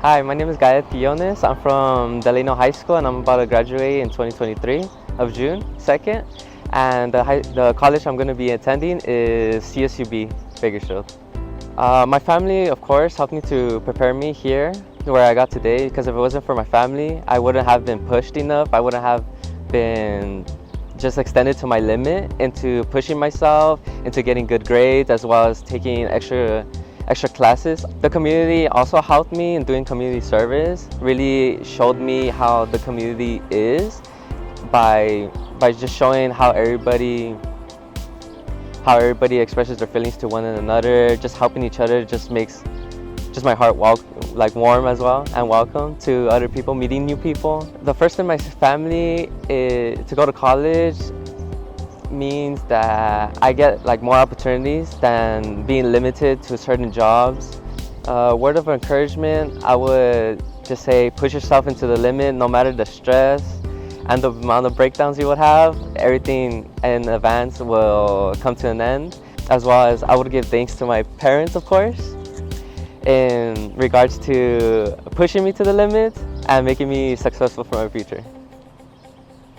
Hi, my name is Gael Quinonez. I'm from Delano High School and I'm about to graduate in 2023 of June 2nd. And the college I'm going to be attending is CSUB, Bakersfield. My family, of course, helped me to prepare me here where I got today, because if it wasn't for my family, I wouldn't have been pushed enough. I wouldn't have been just extended to my limit into pushing myself, into getting good grades, as well as taking extra classes. The community also helped me in doing community service, really showed me how the community is by just showing how everybody expresses their feelings to one another. Just helping each other just makes my heart warm as well, and welcome to other people, meeting new people. The first in my family to go to college means that I get more opportunities than being limited to certain jobs. Word of encouragement, I would just say push yourself into the limit, no matter the stress and the amount of breakdowns you would have. Everything in advance will come to an end. As well as I would give thanks to my parents, of course, in regards to pushing me to the limit and making me successful for my future.